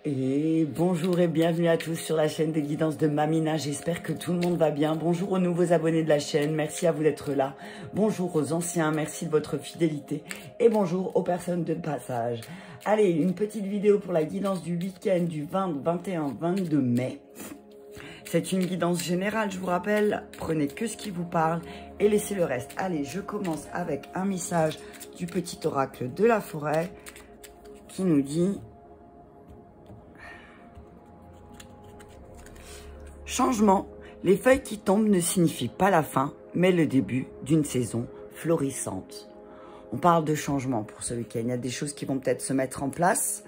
Et bonjour et bienvenue à tous sur la chaîne des guidances de Mamina. J'espère que tout le monde va bien. Bonjour aux nouveaux abonnés de la chaîne, merci à vous d'être là. Bonjour aux anciens, merci de votre fidélité. Et bonjour aux personnes de passage. Allez, une petite vidéo pour la guidance du week-end du 20, 21, 22 mai. C'est une guidance générale, je vous rappelle. Prenez que ce qui vous parle et laissez le reste. Allez, je commence avec un message du petit oracle de la forêt qui nous dit... Changement, les feuilles qui tombent ne signifient pas la fin, mais le début d'une saison florissante. On parle de changement pour ce week-end. Il y a des choses qui vont peut-être se mettre en place.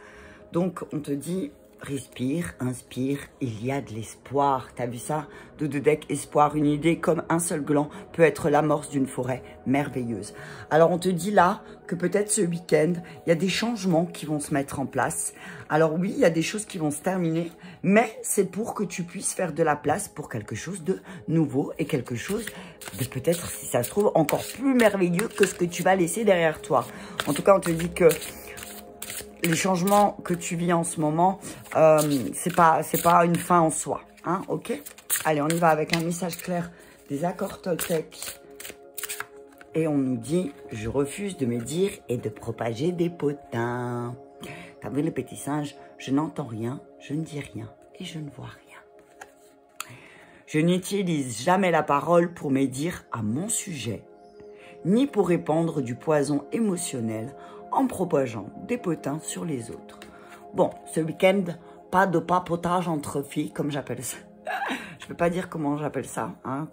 Donc, on te dit, respire, inspire, il y a de l'espoir. T'as vu ça? De deck, espoir, une idée comme un seul gland peut être l'amorce d'une forêt merveilleuse. Alors, on te dit là que peut-être ce week-end, il y a des changements qui vont se mettre en place. Alors oui, il y a des choses qui vont se terminer, mais c'est pour que tu puisses faire de la place pour quelque chose de nouveau et quelque chose de peut-être, si ça se trouve, encore plus merveilleux que ce que tu vas laisser derrière toi. En tout cas, on te dit que les changements que tu vis en ce moment, c'est pas une fin en soi, hein, ok? Allez, on y va avec un message clair des accords Toltec. Et on nous dit, je refuse de me dire et de propager des potins. T'as vu le petit singe? Je n'entends rien, je ne dis rien et je ne vois rien. Je n'utilise jamais la parole pour médire à mon sujet, ni pour répandre du poison émotionnel en propageant des potins sur les autres. Bon, ce week-end, pas de papotage entre filles, comme j'appelle ça. Je peux pas dire comment j'appelle ça, hein,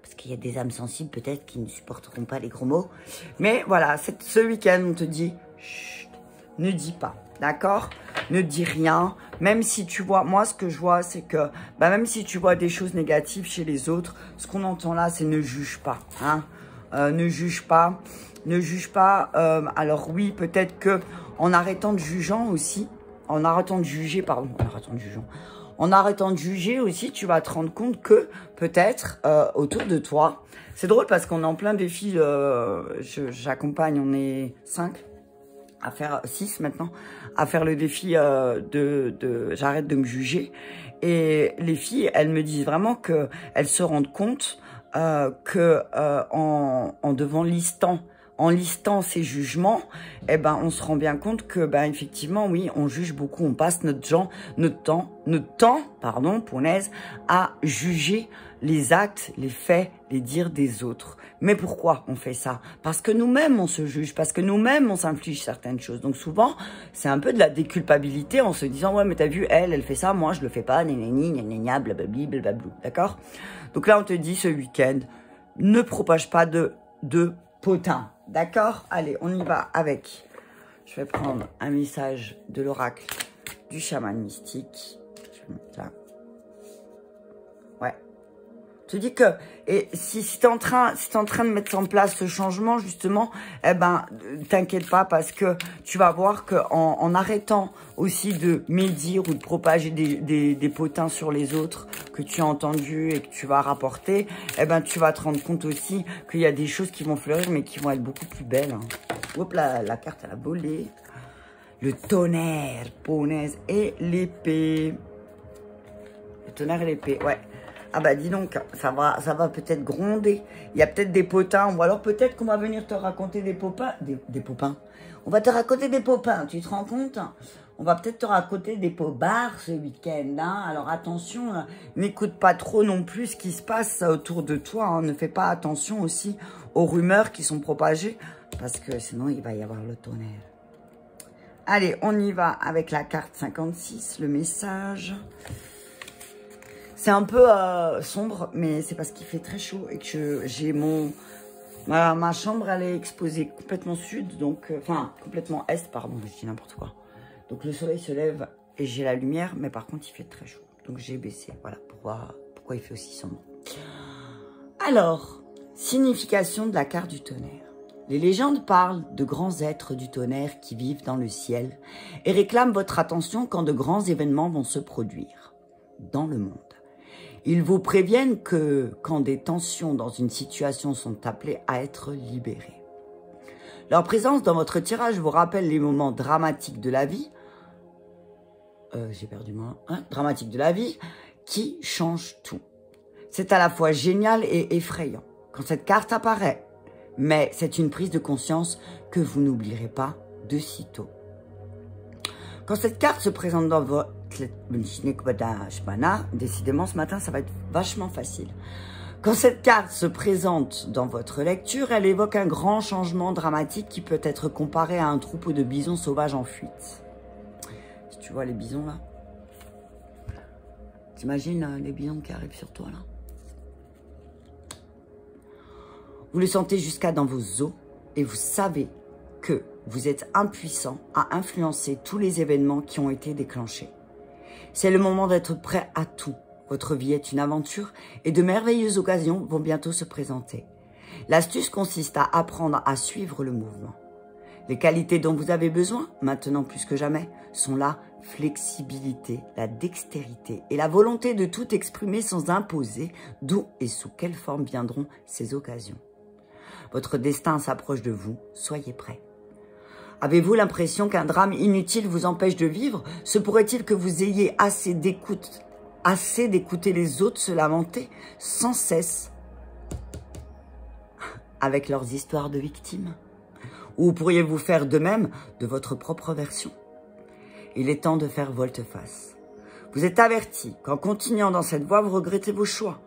parce qu'il y a des âmes sensibles peut-être qui ne supporteront pas les gros mots. Mais voilà, ce week-end, on te dit, chut, ne dis pas, d'accord? Ne dis rien, même si tu vois, moi ce que je vois, c'est que, même si tu vois des choses négatives chez les autres, ce qu'on entend là, c'est ne juge pas, hein, ne juge pas. Ne juge pas, alors oui, peut-être que en arrêtant de jugeant aussi, en arrêtant de juger aussi, tu vas te rendre compte que peut-être autour de toi, c'est drôle parce qu'on est en plein défi, j'accompagne, on est 5 à faire 6 maintenant, à faire le défi j'arrête de me juger. Et les filles, elles me disent vraiment que elles se rendent compte que en listant ces jugements, eh ben, on se rend bien compte que, effectivement, oui, on juge beaucoup, on passe notre temps, punaise, à juger les actes, les faits, les dires des autres. Mais pourquoi on fait ça? Parce que nous-mêmes, on se juge, parce que nous-mêmes, on s'inflige certaines choses. Donc souvent, c'est un peu de la déculpabilité en se disant, ouais, mais t'as vu, elle fait ça, moi, je le fais pas, gna, blablabli, blablabla, d'accord? Donc là, on te dit, ce week-end, ne propage pas de potin. D'accord? Allez, on y va avec. Je vais prendre un message de l'oracle du chaman mystique. Je vais mettre là. Ouais. Je te dis que, et si t'es en train de mettre en place ce changement, justement, t'inquiète pas parce que tu vas voir que en arrêtant aussi de médire ou de propager des potins sur les autres que tu as entendu et que tu vas rapporter, tu vas te rendre compte aussi qu'il y a des choses qui vont fleurir mais qui vont être beaucoup plus belles. Hein. Hop, la carte elle a volé. Le tonnerre, punaise, et l'épée. Le tonnerre et l'épée, ouais. Ah bah dis donc, ça va peut-être gronder. Il y a peut-être des potins, ou alors peut-être qu'on va venir te raconter des popins. Des popins. On va te raconter des popins, tu te rends compte? On va peut-être te raconter des pobards ce week-end. Hein. Alors attention, n'écoute pas trop non plus ce qui se passe autour de toi. Hein. Ne fais pas attention aussi aux rumeurs qui sont propagées, parce que sinon il va y avoir le tonnerre. Allez, on y va avec la carte 56, le message. C'est un peu sombre, mais c'est parce qu'il fait très chaud et que j'ai ma chambre, elle est exposée complètement sud, donc, complètement est, pardon, je dis n'importe quoi. Donc le soleil se lève et j'ai la lumière, mais par contre il fait très chaud. Donc j'ai baissé, voilà, pour voir pourquoi il fait aussi sombre. Alors, signification de la carte du tonnerre. Les légendes parlent de grands êtres du tonnerre qui vivent dans le ciel et réclament votre attention quand de grands événements vont se produire dans le monde. Ils vous préviennent que quand des tensions dans une situation sont appelées à être libérées. Leur présence dans votre tirage vous rappelle les moments dramatiques de la vie j'ai perdu moi, hein, dramatique de la vie, qui change tout. C'est à la fois génial et effrayant quand cette carte apparaît, mais c'est une prise de conscience que vous n'oublierez pas de sitôt. Quand cette carte se présente dans votre... Décidément, ce matin, ça va être vachement facile. Quand cette carte se présente dans votre lecture, elle évoque un grand changement dramatique qui peut être comparé à un troupeau de bisons sauvages en fuite. Si tu vois les bisons là, t'imagines les bisons qui arrivent sur toi là. Vous le sentez jusqu'à dans vos os et vous savez que vous êtes impuissant à influencer tous les événements qui ont été déclenchés. C'est le moment d'être prêt à tout. Votre vie est une aventure et de merveilleuses occasions vont bientôt se présenter. L'astuce consiste à apprendre à suivre le mouvement. Les qualités dont vous avez besoin, maintenant plus que jamais, sont la flexibilité, la dextérité et la volonté de tout exprimer sans imposer d'où et sous quelle forme viendront ces occasions. Votre destin s'approche de vous, soyez prêts. Avez-vous l'impression qu'un drame inutile vous empêche de vivre? Se pourrait-il que vous ayez assez d'écouter les autres se lamenter sans cesse avec leurs histoires de victimes? Ou pourriez-vous faire de même de votre propre version? Il est temps de faire volte-face. Vous êtes averti qu'en continuant dans cette voie, vous regrettez vos choix.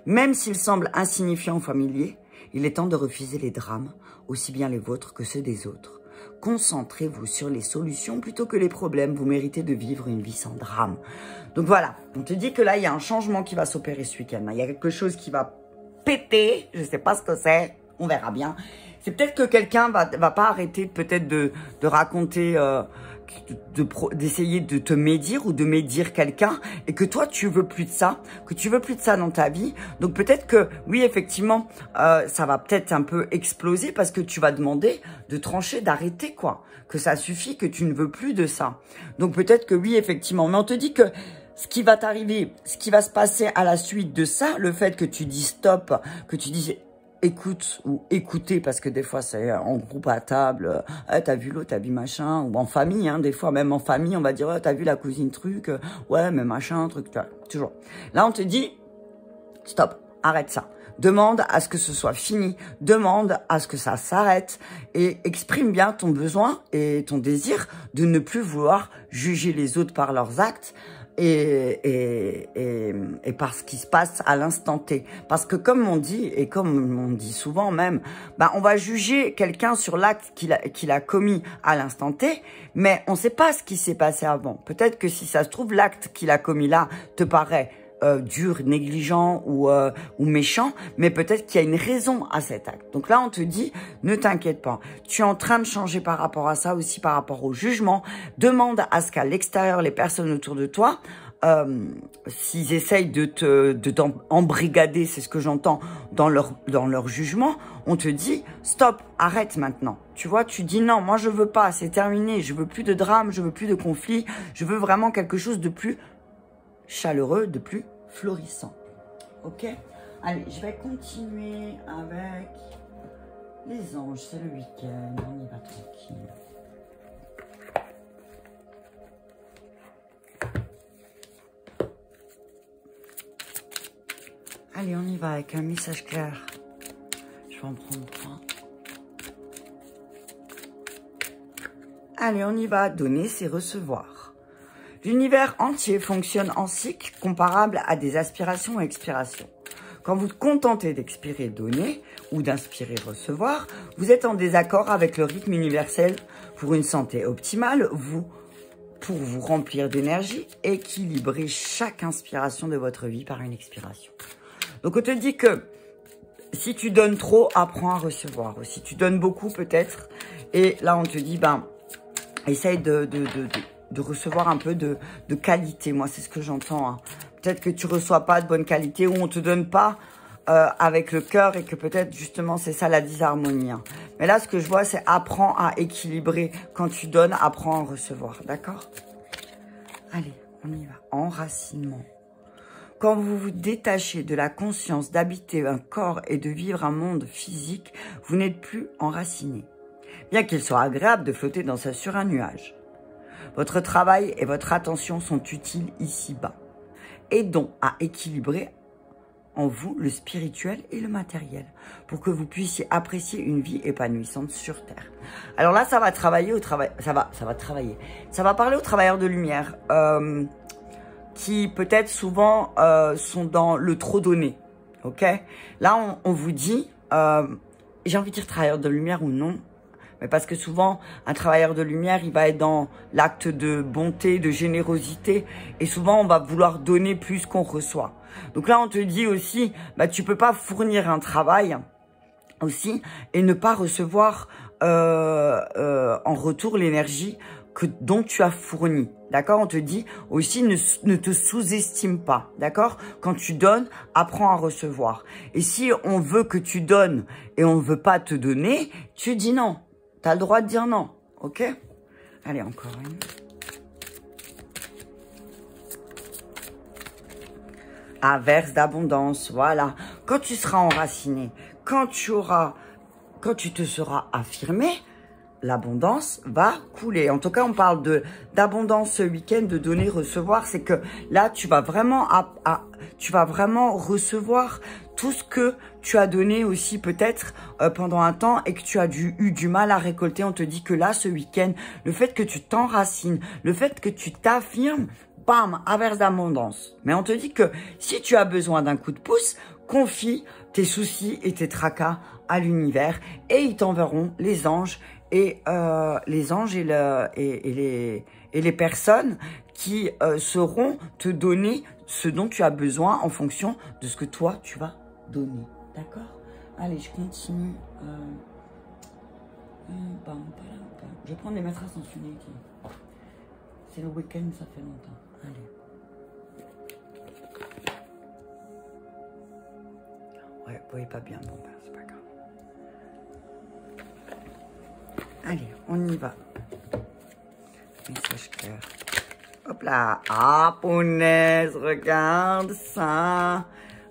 Même s'ils semblent insignifiants ou familiers, il est temps de refuser les drames, aussi bien les vôtres que ceux des autres. Concentrez-vous sur les solutions plutôt que les problèmes. Vous méritez de vivre une vie sans drame. Donc voilà, on te dit que là, il y a un changement qui va s'opérer ce week-end. Il y a quelque chose qui va péter. Je ne sais pas ce que c'est. On verra bien. C'est peut-être que quelqu'un va pas arrêter peut-être de raconter... d'essayer de te médire ou de médire quelqu'un et que toi tu veux plus de ça, dans ta vie. Donc peut-être que oui effectivement ça va peut-être un peu exploser parce que tu vas demander de trancher, d'arrêter quoi, que ça suffit, que tu ne veux plus de ça. Donc peut-être que oui effectivement, mais on te dit que ce qui va t'arriver, ce qui va se passer à la suite de ça, le fait que tu dis stop, que tu dis écoute ou écouter, parce que des fois c'est en groupe à table, t'as vu l'autre, t'as vu machin, ou en famille, hein, des fois même en famille on va dire t'as vu la cousine truc, ouais mais machin truc, toujours. Là on te dit stop, arrête ça. Demande à ce que ce soit fini, demande à ce que ça s'arrête et exprime bien ton besoin et ton désir de ne plus vouloir juger les autres par leurs actes et par ce qui se passe à l'instant T. Parce que comme on dit, et comme on dit souvent même, bah on va juger quelqu'un sur l'acte qu'il a commis à l'instant T, mais on ne sait pas ce qui s'est passé avant. Peut-être que si ça se trouve, l'acte qu'il a commis là te paraît dur, négligent ou méchant, mais peut-être qu'il y a une raison à cet acte. Donc là, on te dit, ne t'inquiète pas. Tu es en train de changer par rapport à ça, aussi par rapport au jugement. Demande à ce qu'à l'extérieur, les personnes autour de toi, s'ils essayent de t'embrigader, c'est ce que j'entends, dans leur jugement, on te dit, stop, arrête maintenant. Tu vois, tu dis non, moi je veux pas, c'est terminé, je veux plus de drame, je veux plus de conflit, je veux vraiment quelque chose de plus chaleureux, de plus florissant. Ok? Allez, je vais continuer avec les anges. C'est le week-end, on y va tranquille. Allez, on y va avec un message clair. Je vais en prendre un. Allez, on y va. Donner, c'est recevoir. L'univers entier fonctionne en cycle comparable à des aspirations et expirations. Quand vous vous contentez d'expirer, donner, ou d'inspirer, recevoir, vous êtes en désaccord avec le rythme universel. Pour une santé optimale, pour vous remplir d'énergie, équilibrez chaque inspiration de votre vie par une expiration. Donc on te dit que si tu donnes trop, apprends à recevoir. Si tu donnes beaucoup peut-être, et là on te dit, ben, essaye de recevoir un peu de qualité. Moi, c'est ce que j'entends. Hein. Peut-être que tu reçois pas de bonne qualité ou on te donne pas avec le cœur et que peut-être, justement, c'est ça la disharmonie. Hein. Mais là, ce que je vois, c'est apprends à équilibrer. Quand tu donnes, apprends à recevoir. D'accord? Allez, on y va. Enracinement. Quand vous vous détachez de la conscience d'habiter un corps et de vivre un monde physique, vous n'êtes plus enraciné. Bien qu'il soit agréable de flotter sur un nuage. Votre travail et votre attention sont utiles ici-bas. Aidons à équilibrer en vous le spirituel et le matériel pour que vous puissiez apprécier une vie épanouissante sur Terre. Alors là, ça va travailler au travail, ça va parler aux travailleurs de lumière qui peut-être souvent sont dans le trop donné. Ok? Là, on vous dit, j'ai envie de dire travailleur de lumière ou non, mais parce que souvent, un travailleur de lumière, il va être dans l'acte de bonté, de générosité, et souvent, on va vouloir donner plus qu'on reçoit. Donc là, on te dit aussi, bah, tu peux pas fournir un travail aussi et ne pas recevoir en retour l'énergie dont tu as fourni. D'accord? On te dit aussi, ne te sous-estime pas. D'accord? Quand tu donnes, apprends à recevoir. Et si on veut que tu donnes et on ne veut pas te donner, tu dis non. Tu as le droit de dire non. Ok? Allez, encore une. Averse d'abondance, voilà. Quand tu seras enraciné, quand tu te seras affirmé, l'abondance va couler. En tout cas, on parle d'abondance ce week-end, de donner, recevoir. C'est que là, tu vas vraiment recevoir tout ce que tu as donné aussi peut-être pendant un temps et que tu as eu du mal à récolter. On te dit que là, ce week-end, le fait que tu t'enracines, le fait que tu t'affirmes, bam, averse d'abondance. Mais on te dit que si tu as besoin d'un coup de pouce, confie tes soucis et tes tracas à l'univers et ils t'enverront les anges et les personnes qui sauront te donner ce dont tu as besoin en fonction de ce que toi tu vas donner. D'accord? Allez, je continue. Je vais prendre les maîtresses en unité. C'est le week-end, ça fait longtemps. Allez. Ouais, vous voyez pas bien, bon ben, c'est pas grave. Allez, on y va. Message clair. Hop là. Ah, punaise, regarde ça.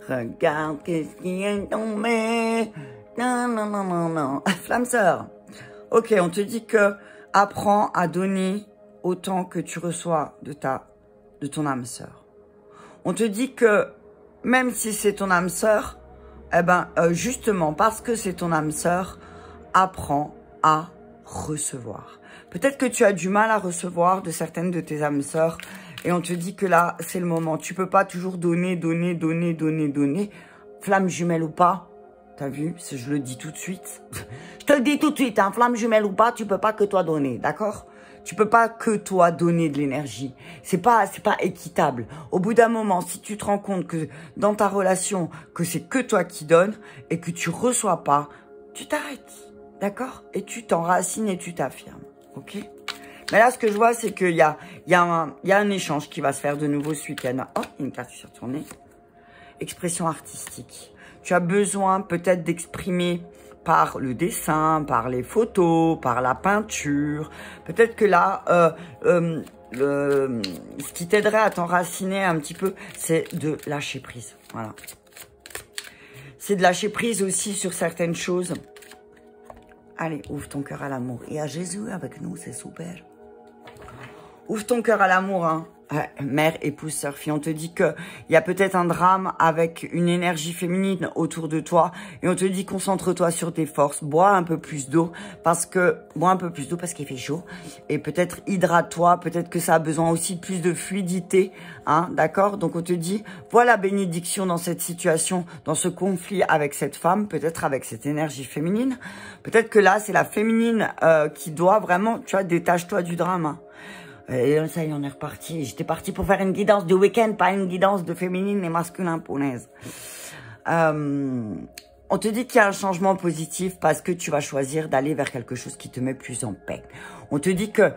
Regarde qu'est-ce qui est tombé. Non, non, non, non, non. Flamme sœur. Ok, on te dit que apprends à donner autant que tu reçois de ton âme sœur. On te dit que même si c'est ton âme sœur, eh ben, justement, parce que c'est ton âme sœur, apprends à recevoir. Peut-être que tu as du mal à recevoir de certaines de tes âmes sœurs et on te dit que là, c'est le moment. Tu peux pas toujours donner. Flamme jumelle ou pas, t'as vu? Je le dis tout de suite. Je te le dis tout de suite, hein, flamme jumelle ou pas, tu peux pas que toi donner, d'accord? Tu peux pas que toi donner de l'énergie. C'est pas équitable. Au bout d'un moment, si tu te rends compte que dans ta relation, que c'est que toi qui donnes et que tu reçois pas, tu t'arrêtes. D'accord? Et tu t'enracines et tu t'affirmes. Ok? Mais là, ce que je vois, c'est qu'il y a un échange qui va se faire de nouveau ce week-end. Oh, il y a une carte qui s'est retournée. Expression artistique. Tu as besoin peut-être d'exprimer par le dessin, par les photos, par la peinture. Peut-être que là, ce qui t'aiderait à t'enraciner un petit peu, c'est de lâcher prise. Voilà. C'est de lâcher prise aussi sur certaines choses. Allez, ouvre ton cœur à l'amour. Et à Jésus avec nous, c'est super. Ouvre ton cœur à l'amour, hein. Mère, épouse, sœur, fille, on te dit que il y a peut-être un drame avec une énergie féminine autour de toi et on te dit concentre-toi sur tes forces, bois un peu plus d'eau parce qu'il fait chaud et peut-être hydrate-toi, peut-être que ça a besoin aussi de plus de fluidité, hein, d'accord? Donc on te dit voilà bénédiction dans cette situation, dans ce conflit avec cette femme, peut-être avec cette énergie féminine, peut-être que là c'est la féminine qui doit vraiment, tu vois, détache-toi du drame, hein. Et ça y est, on est reparti. J'étais partie pour faire une guidance du week-end, pas une guidance de féminine et masculin punaise. On te dit qu'il y a un changement positif parce que tu vas choisir d'aller vers quelque chose qui te met plus en paix. On te dit que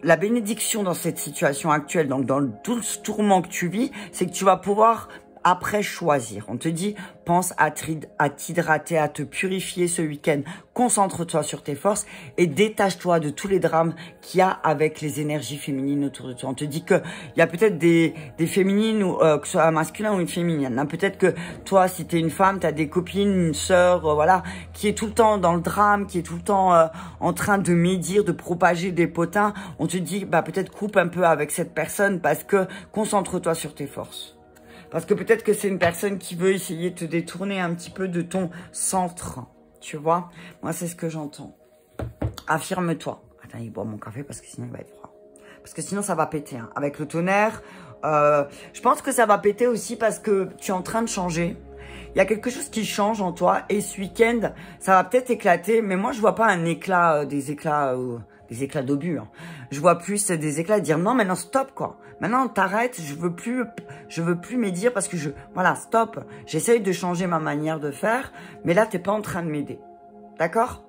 la bénédiction dans cette situation actuelle, donc dans tout ce tourment que tu vis, c'est que tu vas pouvoir après choisir. On te dit, pense à t'hydrater, à te purifier ce week-end. Concentre-toi sur tes forces et détache-toi de tous les drames qu'il y a avec les énergies féminines autour de toi. On te dit que il y a peut-être des féminines, ou que ce soit un masculin ou une féminine. Hein. Peut-être que toi, si t'es une femme, t'as des copines, une sœur, voilà, qui est tout le temps dans le drame, qui est tout le temps en train de médire, de propager des potins. On te dit, bah peut-être coupe un peu avec cette personne parce que concentre-toi sur tes forces. Parce que peut-être que c'est une personne qui veut essayer de te détourner un petit peu de ton centre. Tu vois? Moi, c'est ce que j'entends. Affirme-toi. Attends, il boit mon café parce que sinon, il va être froid. Parce que sinon, ça va péter. Hein. Avec le tonnerre, je pense que ça va péter aussi parce que tu es en train de changer. Il y a quelque chose qui change en toi. Et ce week-end, ça va peut-être éclater. Mais moi, je vois pas un éclat, des éclats d'obus. Hein. Je vois plus des éclats de dire non, maintenant stop quoi. Maintenant t'arrêtes, je veux plus médire parce que voilà, stop. J'essaye de changer ma manière de faire, mais là t'es pas en train de m'aider. D'accord?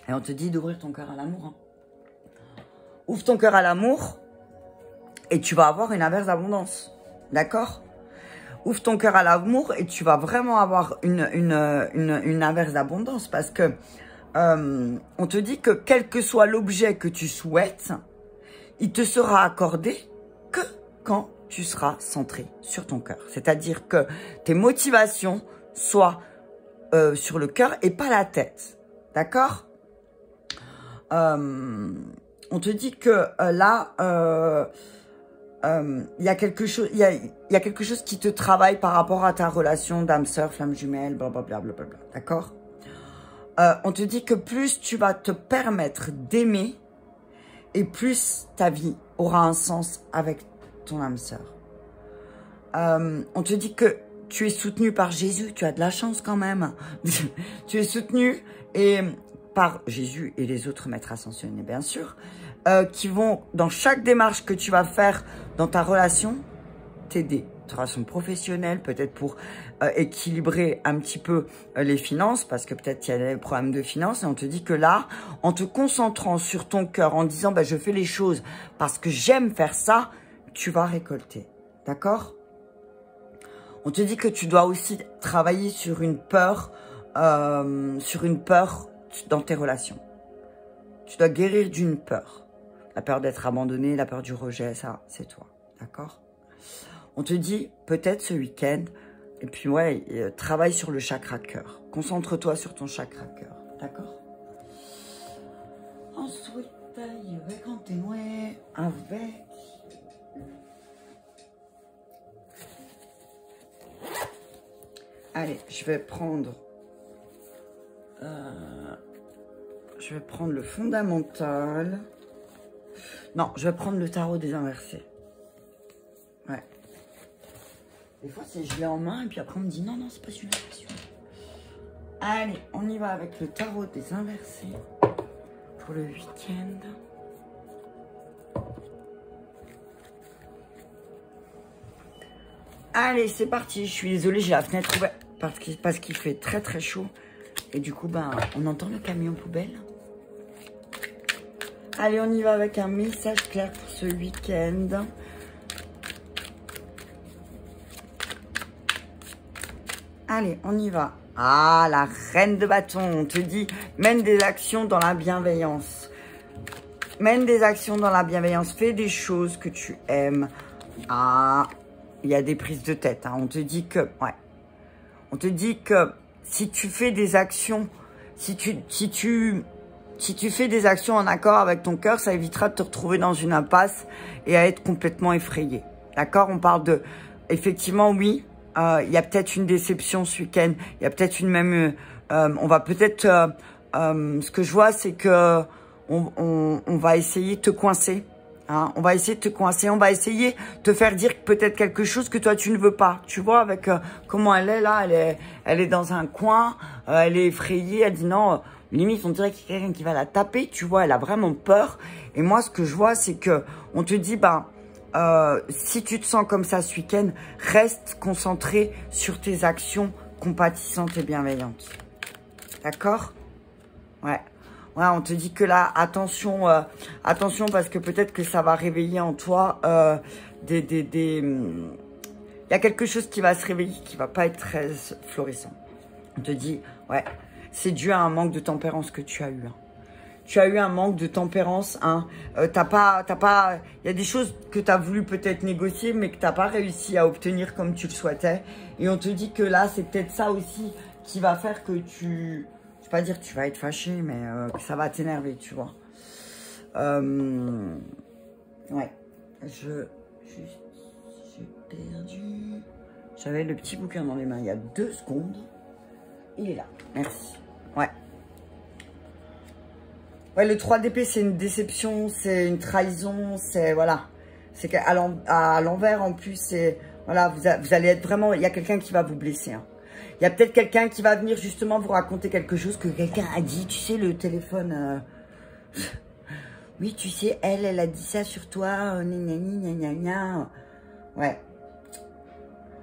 Et on te dit d'ouvrir ton cœur à l'amour. Hein. Ouvre ton cœur à l'amour et tu vas avoir une averse d'abondance. D'accord? Ouvre ton cœur à l'amour et tu vas vraiment avoir une averse d'abondance parce que on te dit que quel que soit l'objet que tu souhaites, il te sera accordé que quand tu seras centré sur ton cœur. C'est-à-dire que tes motivations soient sur le cœur et pas la tête. D'accord? On te dit que là... il y a quelque chose, il y a quelque chose qui te travaille par rapport à ta relation d'âme sœur, flamme jumelle, blablabla, blablabla, d'accord? On te dit que plus tu vas te permettre d'aimer et plus ta vie aura un sens avec ton âme sœur. On te dit que tu es soutenu par Jésus, tu as de la chance quand même. Tu es soutenu et par Jésus et les autres maîtres ascensionnés, bien sûr. Qui vont, dans chaque démarche que tu vas faire dans ta relation, t'aider. Ta relation professionnelle, peut-être pour équilibrer un petit peu les finances, parce que peut-être il y a des problèmes de finances, et on te dit que là, en te concentrant sur ton cœur, en disant bah, « je fais les choses parce que j'aime faire ça », tu vas récolter. D'accord? On te dit que tu dois aussi travailler sur une peur dans tes relations. Tu dois guérir d'une peur. La peur d'être abandonné, la peur du rejet, ça, c'est toi. D'accord? On te dit, peut-être ce week-end, et puis ouais, travaille sur le chakra cœur. Concentre-toi sur ton chakra cœur. D'accord? Ensuite, je vais continuer avec... Allez, je vais prendre le fondamental... Non, je vais prendre le tarot des inversés. Ouais. Des fois, je l'ai en main et puis après, on me dit non, non, c'est pas celui-là, c'est celui-là. Allez, on y va avec le tarot des inversés pour le week-end. Allez, c'est parti. Je suis désolée, j'ai la fenêtre ouverte parce qu'il fait très très chaud. Et du coup, ben, on entend le camion poubelle. Allez, on y va avec un message clair pour ce week-end. Allez, on y va. Ah, la reine de bâton. On te dit, mène des actions dans la bienveillance. Mène des actions dans la bienveillance. Fais des choses que tu aimes. Ah, il y a des prises de tête. Hein. On te dit que, ouais. On te dit que si tu fais des actions, si tu fais des actions en accord avec ton cœur, ça évitera de te retrouver dans une impasse et à être complètement effrayé. D'accord? On parle de... Effectivement, oui, il y a peut-être une déception ce week-end. Il y a peut-être une même... on va peut-être... ce que je vois, c'est que on va essayer de te coincer. Hein? On va essayer de te coincer. On va essayer de te faire dire peut-être quelque chose que toi, tu ne veux pas. Tu vois, avec comment elle est là. Elle est dans un coin. Elle est effrayée. Elle dit non... Limite, on dirait qu'il y a quelqu'un qui va la taper, tu vois, elle a vraiment peur. Et moi, ce que je vois, c'est que on te dit, ben, si tu te sens comme ça ce week-end, reste concentré sur tes actions compatissantes et bienveillantes. D'accord? Ouais. Ouais, on te dit que là, attention, attention parce que peut-être que ça va réveiller en toi il y a quelque chose qui va se réveiller qui va pas être très florissant. On te dit, ouais, c'est dû à un manque de tempérance que tu as eu. Hein. Tu as eu un manque de tempérance. Hein. Il y a des choses que tu as voulu peut-être négocier, mais que tu n'as pas réussi à obtenir comme tu le souhaitais. Et on te dit que là, c'est peut-être ça aussi qui va faire que je vais pas dire que tu vas être fâché, mais que ça va t'énerver, tu vois. Ouais, j'ai perdu. J'avais le petit bouquin dans les mains il y a 2 secondes. Il est là, merci. Ouais. Ouais, le 3 d'épée, c'est une déception, c'est une trahison, c'est, voilà. C'est qu'à l'envers, en plus, c'est, voilà, vous allez être vraiment, il y a quelqu'un qui va vous blesser. Hein. Il y a peut-être quelqu'un qui va venir justement vous raconter quelque chose que quelqu'un a dit. Tu sais, le téléphone, oui, tu sais, elle a dit ça sur toi, gna. Ouais.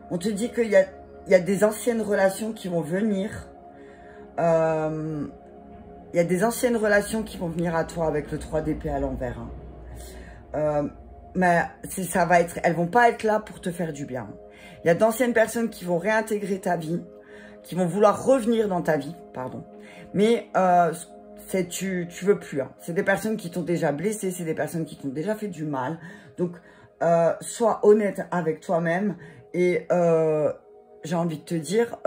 On te dit qu'il y a des anciennes relations qui vont venir. Il y a des anciennes relations qui vont venir à toi avec le 3 d'épée à l'envers. Hein. Mais ça va être, elles vont pas être là pour te faire du bien. Il y a d'anciennes personnes qui vont réintégrer ta vie, qui vont vouloir revenir dans ta vie, pardon. Mais tu veux plus. Hein. C'est des personnes qui t'ont déjà blessé, c'est des personnes qui t'ont déjà fait du mal. Donc, sois honnête avec toi-même et j'ai envie de te dire,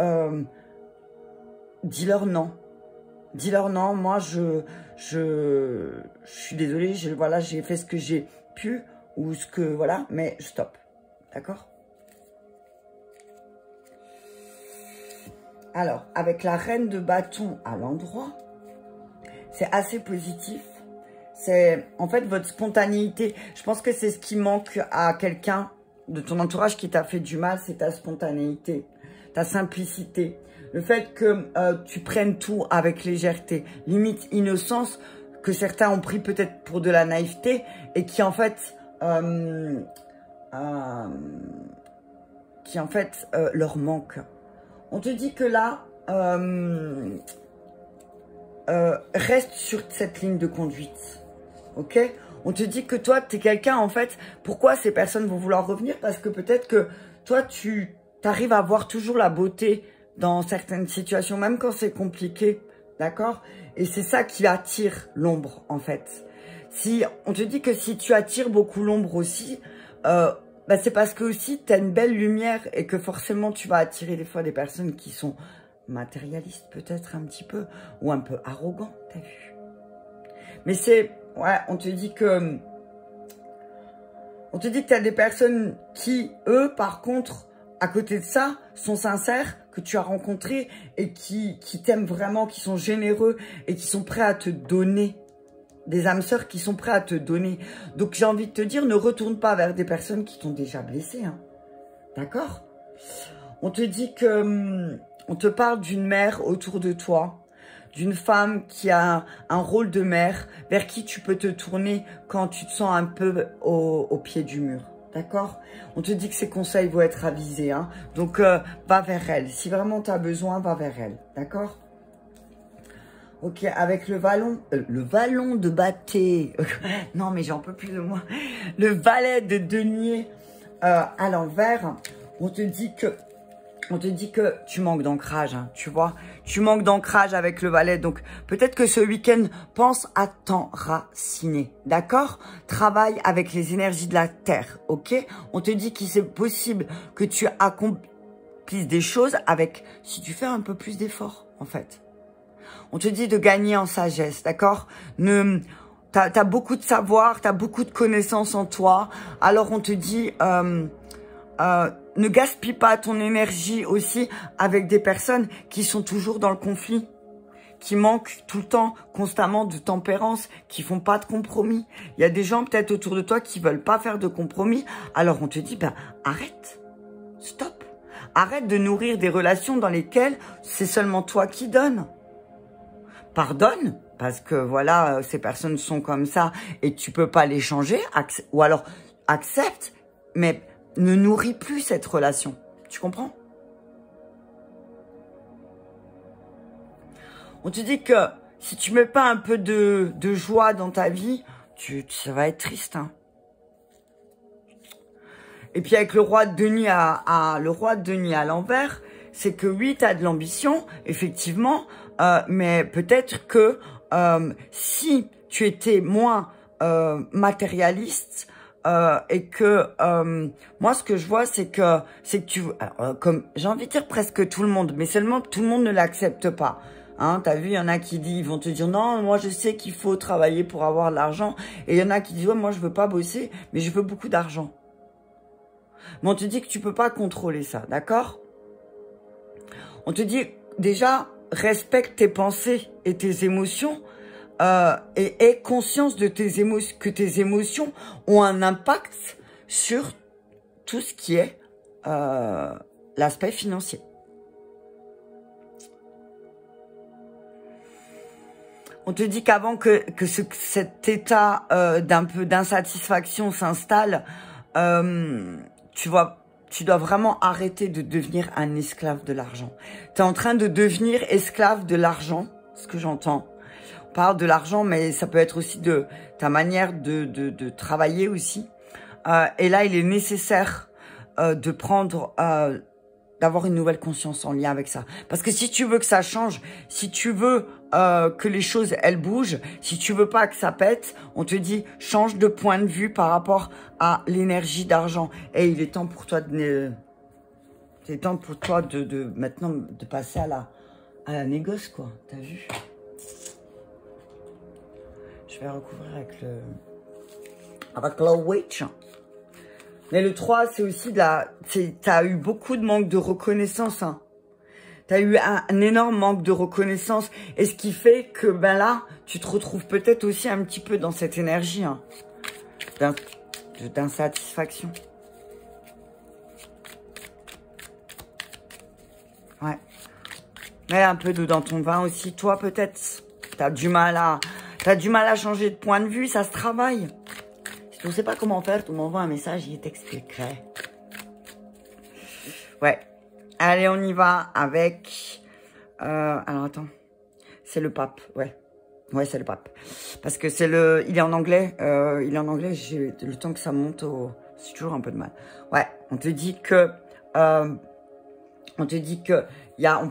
dis-leur non. Dis-leur non, moi je suis désolée, voilà, j'ai fait ce que j'ai pu ou ce que, voilà, mais stop. D'accord? Alors, avec la reine de bâton à l'endroit, c'est assez positif. C'est, en fait, votre spontanéité. Je pense que c'est ce qui manque à quelqu'un de ton entourage qui t'a fait du mal, c'est ta spontanéité, ta simplicité. Le fait que tu prennes tout avec légèreté, limite innocence, que certains ont pris peut-être pour de la naïveté et qui en fait, leur manque. On te dit que là, reste sur cette ligne de conduite, ok? On te dit que toi, tu es quelqu'un, en fait, pourquoi ces personnes vont vouloir revenir? Parce que peut-être que toi, tu arrives à voir toujours la beauté dans certaines situations, même quand c'est compliqué, d'accord? Et c'est ça qui attire l'ombre, en fait. Si on te dit que si tu attires beaucoup l'ombre aussi, c'est parce que aussi tu as une belle lumière et que forcément tu vas attirer des fois des personnes qui sont matérialistes peut-être un petit peu ou un peu arrogants, t'as vu? Mais c'est, ouais, on te dit que tu as des personnes qui, eux, par contre, à côté de ça, sont sincères, que tu as rencontrés et qui t'aiment vraiment, qui sont généreux et qui sont prêts à te donner. Des âmes sœurs qui sont prêts à te donner. Donc, j'ai envie de te dire, ne retourne pas vers des personnes qui t'ont déjà blessé. Hein. D'accord? On te dit que... on te parle d'une mère autour de toi, d'une femme qui a un rôle de mère, vers qui tu peux te tourner quand tu te sens un peu au pied du mur. D'accord? On te dit que ces conseils vont être avisés. Hein? Donc, va vers elle. Si vraiment tu as besoin, va vers elle. D'accord? Ok, avec le vallon de bâté. Non, mais j'en peux plus de moi. Le valet de denier à l'envers. On te dit que tu manques d'ancrage, hein, tu vois. Tu manques d'ancrage avec le valet. Donc, peut-être que ce week-end, pense à t'enraciner, d'accord? Travaille avec les énergies de la terre, ok? On te dit qu'il c'est possible que tu accomplisses des choses avec, si tu fais un peu plus d'efforts, en fait. On te dit de gagner en sagesse, d'accord? T'as beaucoup de savoir, t'as beaucoup de connaissances en toi. Alors, on te dit... ne gaspille pas ton énergie aussi avec des personnes qui sont toujours dans le conflit, qui manquent tout le temps, constamment de tempérance, qui font pas de compromis. Il y a des gens peut-être autour de toi qui veulent pas faire de compromis. Alors on te dit, arrête, stop. Arrête de nourrir des relations dans lesquelles c'est seulement toi qui donnes. Pardonne, parce que voilà, ces personnes sont comme ça et tu peux pas les changer. Ou alors, accepte, mais... ne nourrit plus cette relation. Tu comprends? On te dit que si tu mets pas un peu de joie dans ta vie, ça va être triste, hein. Et puis avec le roi de denier à l'envers, c'est que oui, tu as de l'ambition, effectivement, mais peut-être que si tu étais moins matérialiste et que moi ce que je vois c'est que tu alors, comme j'ai envie de dire presque tout le monde, mais seulement tout le monde ne l'accepte pas. Hein, t'as vu, il y en a qui disent, ils vont te dire non, moi je sais qu'il faut travailler pour avoir de l'argent, et il y en a qui disent ouais, moi je veux pas bosser, mais je veux beaucoup d'argent. Mais on te dit que tu peux pas contrôler ça, d'accord? On te dit déjà, respecte tes pensées et tes émotions et aie conscience de que tes émotions ont un impact sur tout ce qui est l'aspect financier. On te dit qu'avant que cet état d'un peu d'insatisfaction s'installe, tu dois vraiment arrêter de devenir un esclave de l'argent. Tu es en train de devenir esclave de l'argent, ce que j'entends. On parle de l'argent, mais ça peut être aussi de ta manière de travailler aussi. Et là, il est nécessaire de prendre, d'avoir une nouvelle conscience en lien avec ça. Parce que si tu veux que ça change, si tu veux que les choses, elles bougent, si tu veux pas que ça pète, on te dit change de point de vue par rapport à l'énergie d'argent. Et il est temps pour toi maintenant de passer à la négoce, quoi. T'as vu? Je vais recouvrir avec le witch. Mais le 3, c'est aussi t'as eu beaucoup de manque de reconnaissance, hein. T'as eu un énorme manque de reconnaissance. Et ce qui fait que, ben là, tu te retrouves peut-être aussi un petit peu dans cette énergie, hein, d'insatisfaction. Ouais. Mets un peu d'eau dans ton vin aussi. Toi, peut-être, t'as du mal à changer de point de vue. Ça se travaille. Si tu ne sais pas comment faire, tu m'envoies un message, il t'expliquerait. Ouais. Allez, on y va avec... alors, attends. C'est le pape, ouais. Ouais, c'est le pape. Parce que il est en anglais. J'ai le temps que ça monte c'est toujours un peu de mal. Ouais, on te dit que... on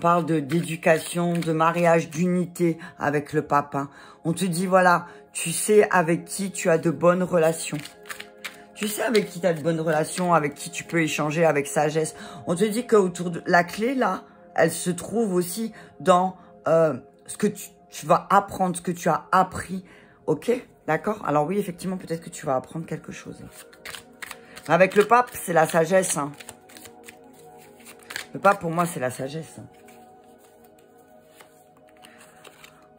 parle d'éducation, de mariage, d'unité avec le pape, hein. On te dit, voilà, tu sais avec qui tu as de bonnes relations. Tu sais avec qui tu as de bonnes relations, avec qui tu peux échanger avec sagesse. On te dit qu'autour de la clé, là, elle se trouve aussi dans ce que tu vas apprendre, ce que tu as appris. Ok? D'accord? Alors oui, effectivement, peut-être que tu vas apprendre quelque chose. Avec le pape, c'est la sagesse, hein. Le pape, pour moi, c'est la sagesse.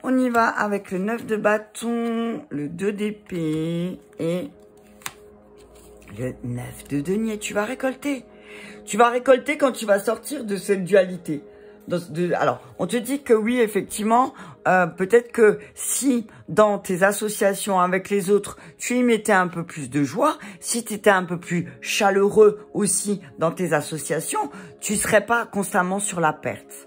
On y va avec le 9 de bâton, le 2 d'épée et le 9 de denier. Tu vas récolter. Tu vas récolter quand tu vas sortir de cette dualité. Alors, on te dit que oui, effectivement, peut-être que si dans tes associations avec les autres, tu y mettais un peu plus de joie, si tu étais un peu plus chaleureux aussi dans tes associations, tu serais pas constamment sur la perte.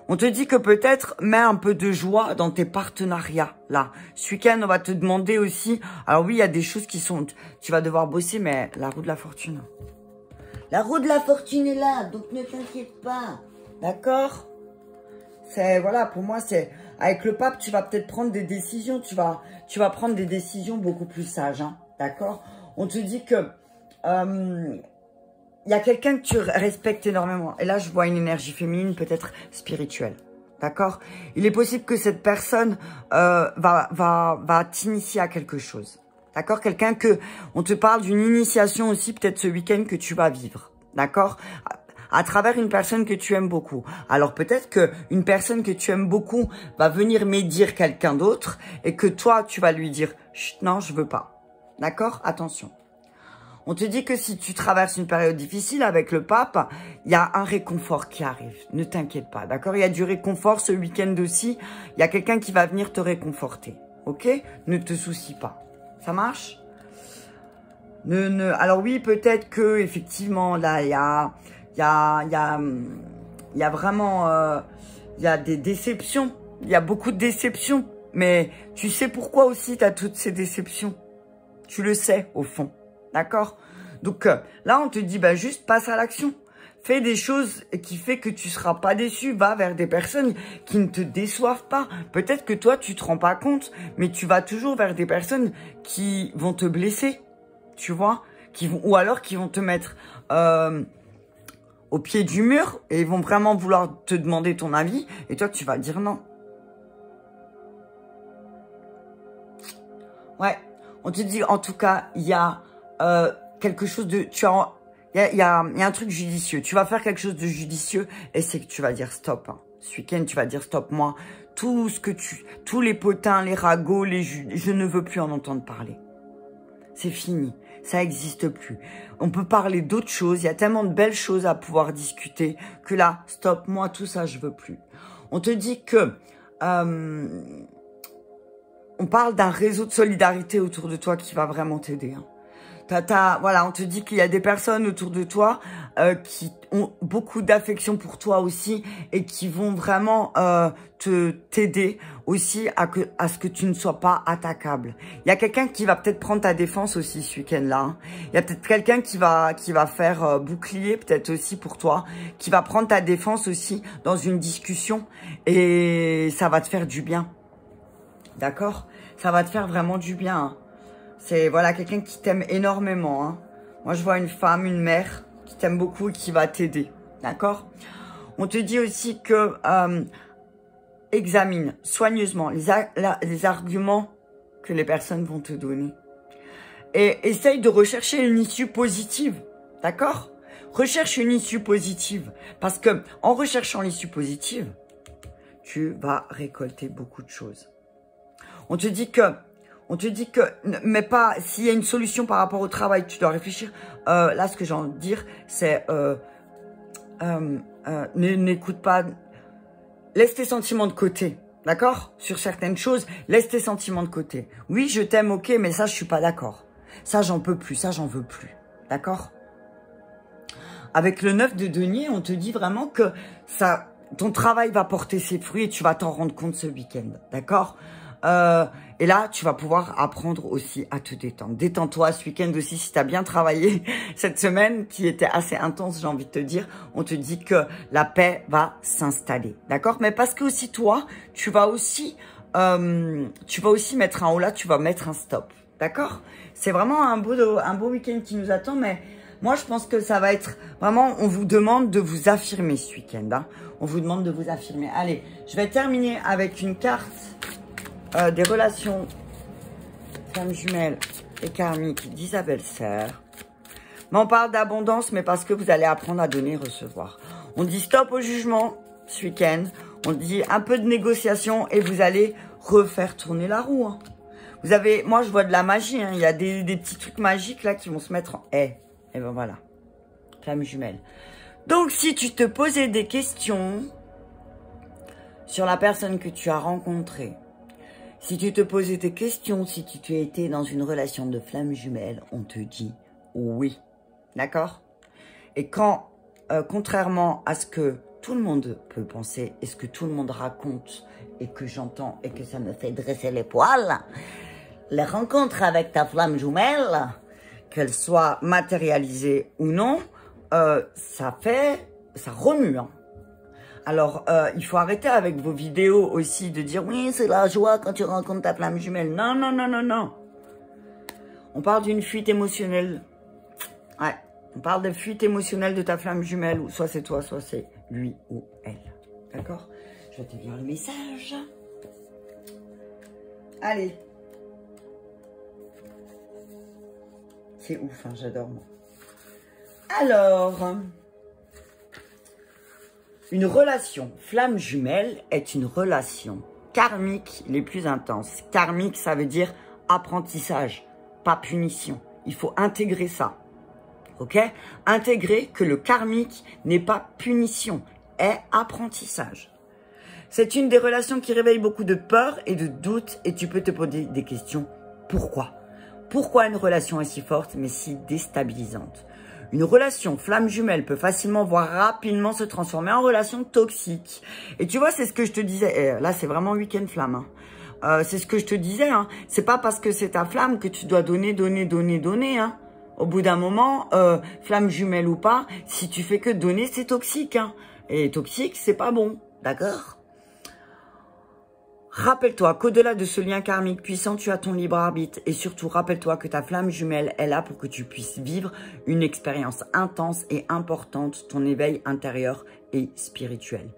On te dit que peut-être mets un peu de joie dans tes partenariats, là. Ce week-end, on va te demander aussi... Alors oui, il y a des choses qui sont... Tu vas devoir bosser, mais la roue de la fortune. La roue de la fortune est là, donc ne t'inquiète pas. D'accord? Voilà, pour moi, c'est... Avec le pape, tu vas peut-être prendre des décisions. Tu vas prendre des décisions beaucoup plus sages, hein. D'accord? On te dit que... il y a quelqu'un que tu respectes énormément. Et là, je vois une énergie féminine, peut-être spirituelle. D'accord? Il est possible que cette personne va t'initier à quelque chose. D'accord? Quelqu'un on te parle d'une initiation aussi, peut-être ce week-end que tu vas vivre. D'accord? À travers une personne que tu aimes beaucoup. Alors peut-être qu'une personne que tu aimes beaucoup va venir médire quelqu'un d'autre et que toi, tu vas lui dire « Chut, non, je veux pas. » D'accord? Attention. On te dit que si tu traverses une période difficile avec le pape, il y a un réconfort qui arrive. Ne t'inquiète pas, d'accord? Il y a du réconfort ce week-end aussi. Il y a quelqu'un qui va venir te réconforter, ok? Ne te soucie pas. Ça marche? Alors oui, peut-être que effectivement, là, il y a vraiment... il y a des déceptions. Il y a beaucoup de déceptions Mais tu sais pourquoi aussi tu as toutes ces déceptions. Tu le sais au fond. D'accord? Donc là, on te dit, bah, juste passe à l'action. Fais des choses qui fait que tu seras pas déçu. Va vers des personnes qui ne te déçoivent pas. Peut-être que toi, tu te rends pas compte, mais tu vas toujours vers des personnes qui vont te blesser. Tu vois? Ou alors qui vont te mettre au pied du mur et ils vont vraiment vouloir te demander ton avis. Et toi, tu vas dire non. Ouais. On te dit, en tout cas, il y a quelque chose de... Il y a un truc judicieux. Tu vas faire quelque chose de judicieux et c'est que tu vas dire stop. Hein. Ce week-end, tu vas dire stop. Moi, tous les potins, les ragots, je ne veux plus en entendre parler. C'est fini. Ça n'existe plus. On peut parler d'autres choses. Il y a tellement de belles choses à pouvoir discuter que là, stop. Moi, tout ça, je veux plus. On te dit que... on parle d'un réseau de solidarité autour de toi qui va vraiment t'aider. Hein. Voilà, on te dit qu'il y a des personnes autour de toi qui ont beaucoup d'affection pour toi aussi et qui vont vraiment t'aider aussi à ce que tu ne sois pas attaquable. Il y a quelqu'un qui va peut-être prendre ta défense aussi ce week-end-là. Hein. Il y a peut-être quelqu'un qui va faire bouclier peut-être aussi pour toi, qui va prendre ta défense aussi dans une discussion et ça va te faire du bien. D'accord? Ça va te faire vraiment du bien. Hein. C'est voilà quelqu'un qui t'aime énormément. Hein. Moi, je vois une femme, une mère qui t'aime beaucoup et qui va t'aider. D'accord? On te dit aussi que examine soigneusement les arguments que les personnes vont te donner. Et essaye de rechercher une issue positive. D'accord? Recherche une issue positive. Parce que en recherchant l'issue positive, tu vas récolter beaucoup de choses. On te dit que, mais pas, s'il y a une solution par rapport au travail, tu dois réfléchir. Là, ce que j'ai envie de dire, c'est, n'écoute pas, laisse tes sentiments de côté, d'accord? Sur certaines choses, laisse tes sentiments de côté. Oui, je t'aime, ok, mais ça, je suis pas d'accord. Ça, j'en peux plus, ça, j'en veux plus, d'accord? Avec le 9 de denier, on te dit vraiment que ton travail va porter ses fruits et tu vas t'en rendre compte ce week-end, d'accord? Et là, tu vas pouvoir apprendre aussi à te détendre. Détends-toi ce week-end aussi si tu as bien travaillé cette semaine qui était assez intense, j'ai envie de te dire. On te dit que la paix va s'installer, d'accord? Mais parce que aussi toi, tu vas aussi mettre un haut là, tu vas mettre un stop, d'accord? C'est vraiment un beau week-end qui nous attend, mais moi, je pense que ça va être vraiment, on vous demande de vous affirmer ce week-end. Hein. On vous demande de vous affirmer. Allez, je vais terminer avec une carte des relations flammes jumelles et karmiques d'Isabelle Serre. Mais on parle d'abondance, mais parce que vous allez apprendre à donner et recevoir. On dit stop au jugement ce week-end. On dit un peu de négociation et vous allez refaire tourner la roue. Hein. Vous avez, moi je vois de la magie. Hein. Il y a des petits trucs magiques là qui vont se mettre en... Et ben voilà, flammes jumelles. Donc si tu te posais des questions sur la personne que tu as rencontrée, si tu te posais des questions, si tu étais dans une relation de flammes jumelles, on te dit oui. D'accord? Et quand, contrairement à ce que tout le monde peut penser et ce que tout le monde raconte et que j'entends et que ça me fait dresser les poils, les rencontres avec ta flamme jumelle, qu'elles soient matérialisées ou non, ça remue. Hein. Alors, il faut arrêter avec vos vidéos aussi de dire « Oui, c'est la joie quand tu rencontres ta flamme jumelle. » Non, non, non, non, non. On parle d'une fuite émotionnelle. Ouais, on parle de fuite émotionnelle de ta flamme jumelle. Ou soit c'est toi, soit c'est lui ou elle. D'accord? Je vais te lire le message. Allez. C'est ouf, hein, j'adore moi. Alors... Une relation flamme jumelle est une relation karmique les plus intenses. Karmique, ça veut dire apprentissage, pas punition. Il faut intégrer ça. Ok? Intégrer que le karmique n'est pas punition, est apprentissage. C'est une des relations qui réveille beaucoup de peur et de doute et tu peux te poser des questions. Pourquoi? Pourquoi une relation est si forte mais si déstabilisante? Une relation flamme jumelle peut facilement, voire rapidement se transformer en relation toxique. Et tu vois, c'est ce que je te disais. Et là, c'est vraiment week-end flamme. Hein. C'est ce que je te disais, hein. C'est pas parce que c'est ta flamme que tu dois donner, hein. Au bout d'un moment, flamme jumelle ou pas, si tu fais que donner, c'est toxique, hein. Et toxique, c'est pas bon, d'accord? Rappelle-toi qu'au-delà de ce lien karmique puissant, tu as ton libre arbitre. Et surtout, rappelle-toi que ta flamme jumelle est là pour que tu puisses vivre une expérience intense et importante, ton éveil intérieur et spirituel.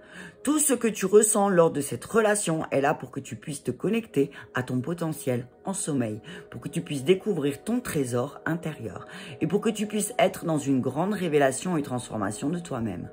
Tout ce que tu ressens lors de cette relation est là pour que tu puisses te connecter à ton potentiel en sommeil, pour que tu puisses découvrir ton trésor intérieur et pour que tu puisses être dans une grande révélation et transformation de toi-même.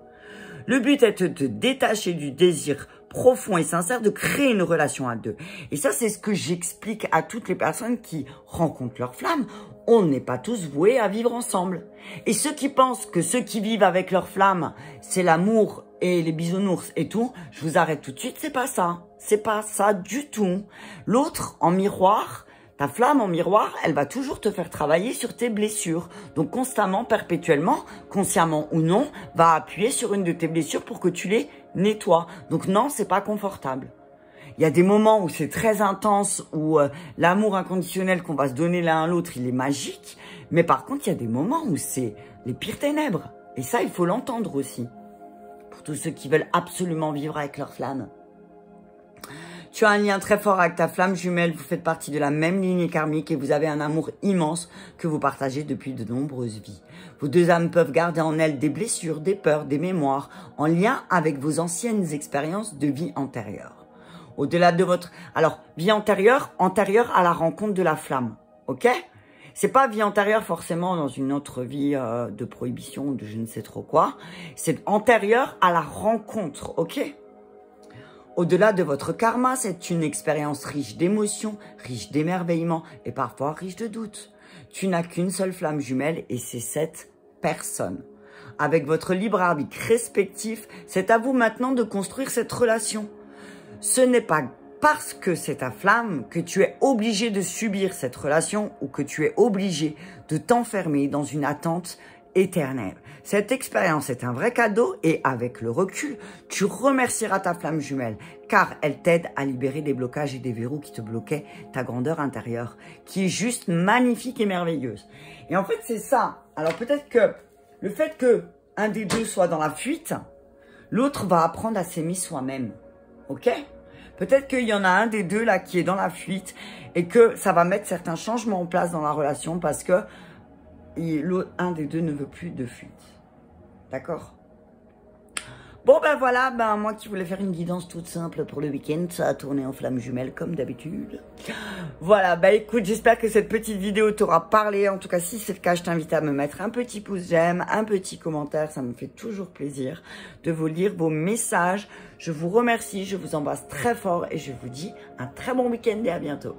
Le but est de te détacher du désir profond et sincère de créer une relation à deux. Et ça, c'est ce que j'explique à toutes les personnes qui rencontrent leur flamme. On n'est pas tous voués à vivre ensemble. Et ceux qui pensent que ceux qui vivent avec leur flamme, c'est l'amour et les bisounours et tout, je vous arrête tout de suite, c'est pas ça. C'est pas ça du tout. L'autre, en miroir, ta flamme en miroir, elle va toujours te faire travailler sur tes blessures. Donc constamment, perpétuellement, consciemment ou non, va appuyer sur une de tes blessures pour que tu les nettoies. Donc non, c'est pas confortable. Il y a des moments où c'est très intense, où l'amour inconditionnel qu'on va se donner l'un à l'autre, il est magique. Mais par contre, il y a des moments où c'est les pires ténèbres. Et ça, il faut l'entendre aussi. Pour tous ceux qui veulent absolument vivre avec leur flamme. Tu as un lien très fort avec ta flamme jumelle, vous faites partie de la même lignée karmique et vous avez un amour immense que vous partagez depuis de nombreuses vies. Vos deux âmes peuvent garder en elles des blessures, des peurs, des mémoires, en lien avec vos anciennes expériences de vie antérieure. Au-delà de votre... Alors, vie antérieure à la rencontre de la flamme, ok? C'est pas vie antérieure forcément dans une autre vie de prohibition, de je ne sais trop quoi. C'est antérieure à la rencontre, ok? Au-delà de votre karma, c'est une expérience riche d'émotions, riche d'émerveillement et parfois riche de doutes. Tu n'as qu'une seule flamme jumelle et c'est cette personne. Avec votre libre arbitre respectif, c'est à vous maintenant de construire cette relation. Ce n'est pas parce que c'est ta flamme que tu es obligé de subir cette relation ou que tu es obligé de t'enfermer dans une attente éternelle. Cette expérience est un vrai cadeau et avec le recul, tu remercieras ta flamme jumelle car elle t'aide à libérer des blocages et des verrous qui te bloquaient ta grandeur intérieure qui est juste magnifique et merveilleuse. Et en fait, c'est ça. Alors peut-être que le fait que un des deux soit dans la fuite, l'autre va apprendre à s'aimer soi-même. Ok? Peut-être qu'il y en a un des deux là qui est dans la fuite et que ça va mettre certains changements en place dans la relation parce que un des deux ne veut plus de fuite. D'accord? Bon ben voilà, moi qui voulais faire une guidance toute simple pour le week-end, ça a tourné en flamme jumelle comme d'habitude. Voilà, écoute, j'espère que cette petite vidéo t'aura parlé. En tout cas, si c'est le cas, je t'invite à me mettre un petit pouce j'aime, un petit commentaire. Ça me fait toujours plaisir de vous lire vos messages. Je vous remercie, je vous embrasse très fort et je vous dis un très bon week-end et à bientôt.